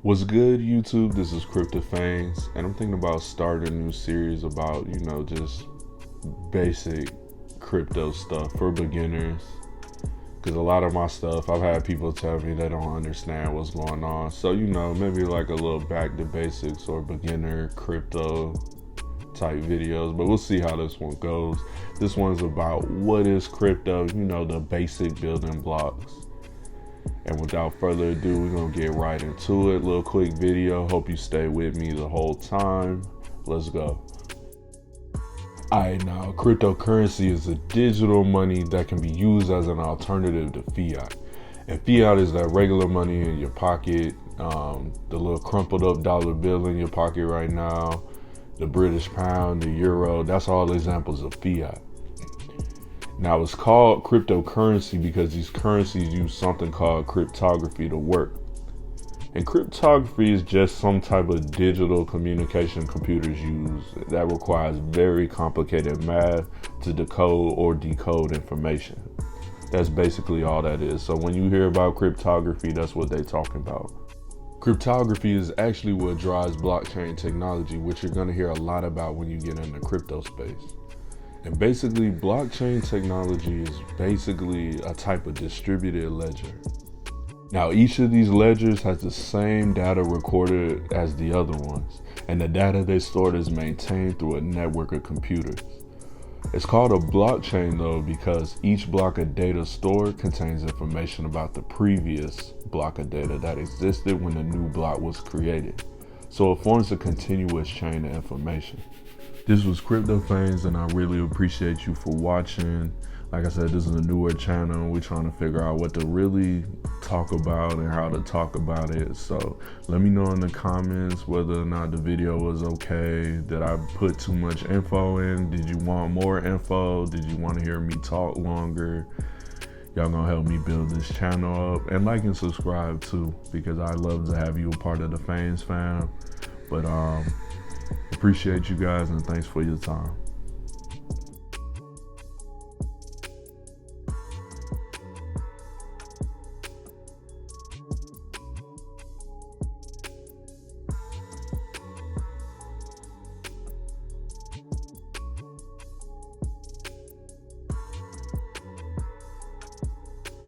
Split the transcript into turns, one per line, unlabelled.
What's good, YouTube? This is Cryptography, and I'm thinking about starting a new series about, just basic crypto stuff for beginners. Because a lot of my stuff, I've had people tell me they don't understand what's going on. So, maybe like a little back to basics or beginner crypto type videos. But we'll see how this one goes. This one's about what is crypto, the basic building blocks. And without further ado, we're going to get right into it. Little quick video. Hope you stay with me the whole time. Let's go. Alright, now cryptocurrency is a digital money that can be used as an alternative to fiat. And fiat is that regular money in your pocket, the little crumpled up dollar bill in your pocket right now, the British pound, the euro. That's all examples of fiat. Now it's called cryptocurrency because these currencies use something called cryptography to work. And cryptography is just some type of digital communication computers use that requires very complicated math to decode or decode information. That's basically all that is. So when you hear about cryptography, that's what they're talking about. Cryptography is actually what drives blockchain technology, which you're going to hear a lot about when you get in the crypto space. And basically, blockchain technology is basically a type of distributed ledger. Now, each of these ledgers has the same data recorded as the other ones, and the data they stored is maintained through a network of computers. It's called a blockchain though because each block of data stored contains information about the previous block of data that existed when the new block was created. So it forms a continuous chain of information. This was Cryptography, and I really appreciate you for watching. Like I said, this is a newer channel. We're trying to figure out what to really talk about and how to talk about it. So let me know in the comments whether or not the video was okay. Did I put too much info in? Did you want more info? Did you want to hear me talk longer? Y'all gonna help me build this channel up, and like and subscribe too, because I love to have you a part of the Fanes fam. But appreciate you guys, and thanks for your time.